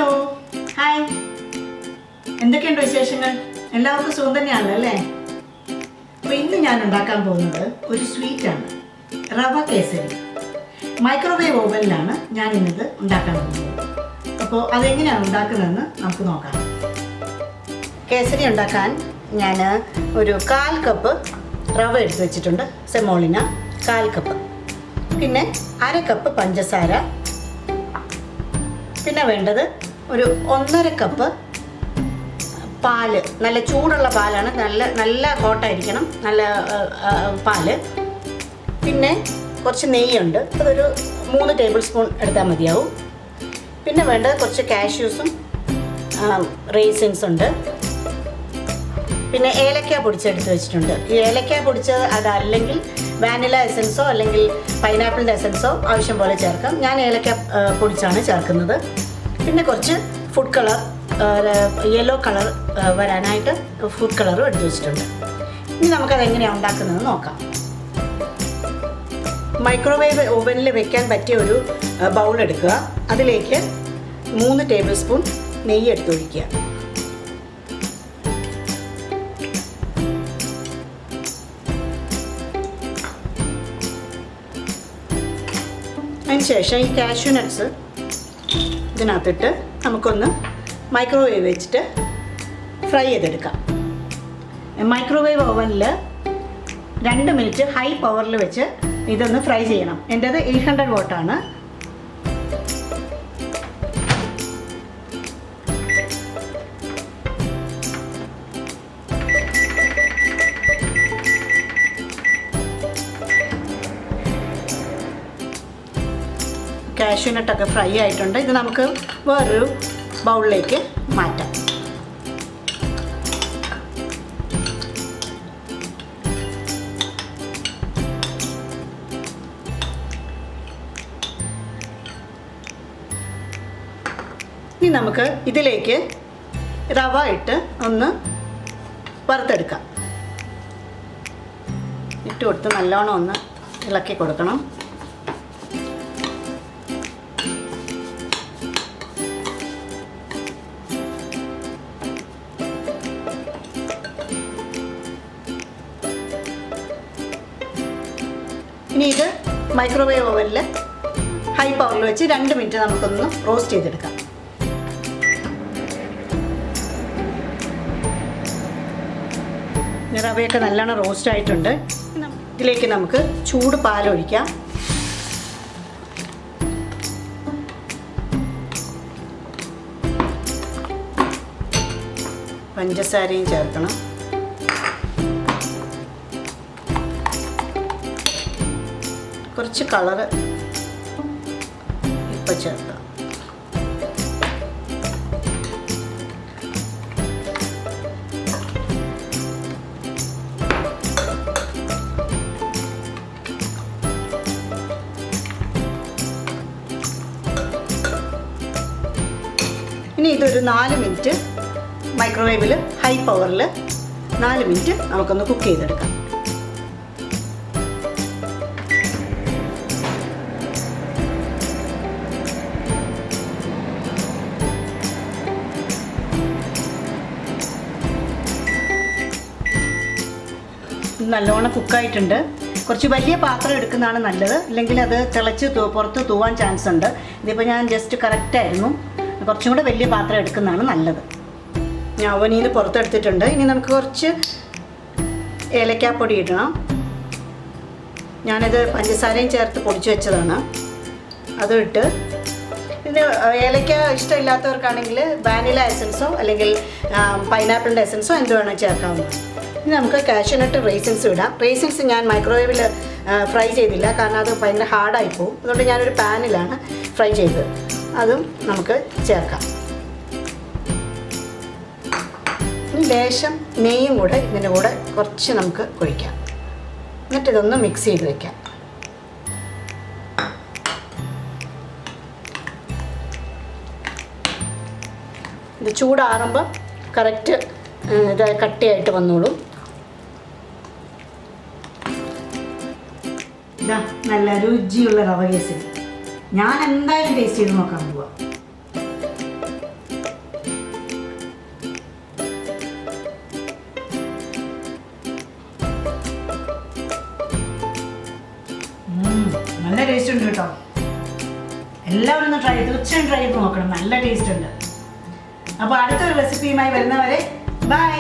Hello hi, എന്തൊക്കെയുണ്ട് വിശേഷങ്ങൾ? എല്ലാവർക്കും സുഖം തന്നെയാണല്ലേ? അപ്പോൾ ഇന്ന് ഞാൻ ഉണ്ടാക്കാൻ പോകുന്നത് ഒരു സ്വീറ്റാണ്, റവ കേസരി. മൈക്രോവേവ് ഓവനിലാണ് ഞാൻ ഇന്നത് ഉണ്ടാക്കാൻ പോകുന്നത്. അപ്പോൾ അതെങ്ങനെയാണ് ഉണ്ടാക്കുന്നതെന്ന് നമുക്ക് നോക്കാം. കേസരി ഉണ്ടാക്കാൻ ഞാൻ ഒരു 1/4 കപ്പ് റവ എടുത്ത് വെച്ചിട്ടുണ്ട്, സെമോളിന 1/4 കപ്പ്. പിന്നെ 1/2 കപ്പ് പഞ്ചസാര. പിന്നെ വേണ്ടത് ഒരു 1.5 കപ്പ് പാല്. നല്ല ചൂടുള്ള പാലാണ്, നല്ല ഹോട്ടായിരിക്കണം, നല്ല പാല്. പിന്നെ കുറച്ച് നെയ്യുണ്ട്, അതൊരു 3 ടേബിൾ സ്പൂൺ എടുത്താൽ മതിയാവും. പിന്നെ വേണ്ടത് കുറച്ച് കാഷ്യൂസും റേസിൻസ് ഉണ്ട്. പിന്നെ ഏലക്ക പൊടിച്ചെടുത്ത് വെച്ചിട്ടുണ്ട്. ഈ ഏലക്ക പൊടിച്ചത് അതല്ലെങ്കിൽ വാനില എസൻസോ അല്ലെങ്കിൽ പൈനാപ്പിളിൻ്റെ എസൻസോ ആവശ്യം പോലെ ചേർക്കാം. ഞാൻ ഏലക്ക പൊടിച്ചാണ് ചേർക്കുന്നത്. പിന്നെ കുറച്ച് ഫുഡ് കളർ, യെല്ലോ കളർ വരാനായിട്ട് ഫുഡ് കളറും എടുത്ത് വെച്ചിട്ടുണ്ട്. ഇനി നമുക്കത് എങ്ങനെയാണ് ഉണ്ടാക്കുന്നത് നോക്കാം. മൈക്രോവേവ് ഓവനിൽ വെക്കാൻ പറ്റിയ ഒരു ബൗൾ എടുക്കുക. അതിലേക്ക് 3 ടേബിൾ സ്പൂൺ നെയ്യ് എടുത്തൊഴിക്കുക. അതിനുശേഷം ഈ കാഷ്യൂ നട്ട്സ് ഇതിനകത്തിട്ട് നമുക്കൊന്ന് മൈക്രോവേവ് വെച്ചിട്ട് ഫ്രൈ ചെയ്തെടുക്കാം. മൈക്രോവേവ് ഓവനിൽ 2 മിനിറ്റ് ഹൈ പവറിൽ വെച്ച് ഇതൊന്ന് ഫ്രൈ ചെയ്യണം. എൻ്റേത് 800 വാട്ടാണ്. കാഷ്യൂ നട്ടൊക്കെ ഫ്രൈ ആയിട്ടുണ്ട്. ഇത് നമുക്ക് വേറൊരു ബൗളിലേക്ക് മാറ്റാം. ഇനി നമുക്ക് ഇതിലേക്ക് റവ ഇട്ട് ഒന്ന് വറുത്തെടുക്കാം. ഇട്ട് കൊടുത്ത് നല്ലോണം ഒന്ന് ഇളക്കി കൊടുക്കണം. ഇനി ഇത് മൈക്രോവേവ് ഓവനിൽ ഹൈ പവറിൽ വെച്ച് 2 മിനിറ്റ് നമുക്കൊന്ന് റോസ്റ്റ് ചെയ്തെടുക്കാം. റവയൊക്കെ നല്ലോണം റോസ്റ്റ് ആയിട്ടുണ്ട്. ഇതിലേക്ക് നമുക്ക് ചൂട് പാലൊഴിക്കാം. പഞ്ചസാരയും ചേർക്കണം. കുറച്ച് കളറ് ഇപ്പം ചേർക്കാം. ഇനി ഇതൊരു 4 മിനിറ്റ് മൈക്രോവേവിൽ ഹൈ പവറിൽ 4 മിനിറ്റ് നമുക്കൊന്ന് കുക്ക് ചെയ്തെടുക്കാം. നല്ലോണം കുക്കായിട്ടുണ്ട്. കുറച്ച് വലിയ പാത്രം എടുക്കുന്നതാണ് നല്ലത്, ഇല്ലെങ്കിൽ അത് തിളച്ച് പുറത്ത് തൂവാൻ ചാൻസ് ഉണ്ട്. ഇതിപ്പോൾ ഞാൻ ജസ്റ്റ് കറക്റ്റായിരുന്നു. കുറച്ചും കൂടെ വലിയ പാത്രം എടുക്കുന്നതാണ് നല്ലത്. ഞാൻ അവനിൽ നിന്ന് പുറത്തെടുത്തിട്ടുണ്ട്. ഇനി നമുക്ക് കുറച്ച് ഏലക്കാപ്പൊടി ഇടണം. ഞാനിത് പഞ്ചസാരയും ചേർത്ത് പൊടിച്ച് വെച്ചതാണ്. അതും ഇട്ട് ഇതിന് ഏലക്ക ഇഷ്ടമില്ലാത്തവർക്കാണെങ്കിൽ വാനില എസൻസോ അല്ലെങ്കിൽ പൈനാപ്പിളിൻ്റെ എസൻസോ എന്ത് വേണം ചേർക്കാവുന്നത്. ഇനി നമുക്ക് കാഷ്യൂ നട്ട് റേസിൻസ് ഇടാം. റേസിൻസ് ഞാൻ മൈക്രോവേവിൽ ഫ്രൈ ചെയ്തില്ല, കാരണം അത് ഭയങ്കര ഹാർഡായി പോകും. അതുകൊണ്ട് ഞാനൊരു പാനിലാണ് ഫ്രൈ ചെയ്തത്. അതും നമുക്ക് ചേർക്കാം. ഇനി ലേശം നെയ്യും കൂടെ ഇതിൻ്റെ കൂടെ കുറച്ച് നമുക്ക് ഒഴിക്കാം. എന്നിട്ടിതൊന്ന് മിക്സ് ചെയ്ത് വയ്ക്കാം. ഇത് ചൂടാറുമ്പോൾ കറക്റ്റ് ഇത് കട്ടിയായിട്ട് വന്നോളും. ഇതാ നല്ല രുചിയുള്ള റവ കേസരി. ഞാൻ എന്തായാലും ടേസ്റ്റ് ചെയ്ത് നോക്കാൻ പോവാം. നല്ല ടേസ്റ്റ് ഉണ്ട് കേട്ടോ. എല്ലാവരും ഒന്ന് തീർച്ചയായും ട്രൈ ചെയ്ത് നോക്കണം. നല്ല ടേസ്റ്റ് ഉണ്ട്. അപ്പോൾ അടുത്തൊരു റെസിപ്പിയുമായി വരുന്നവരെ ബൈ.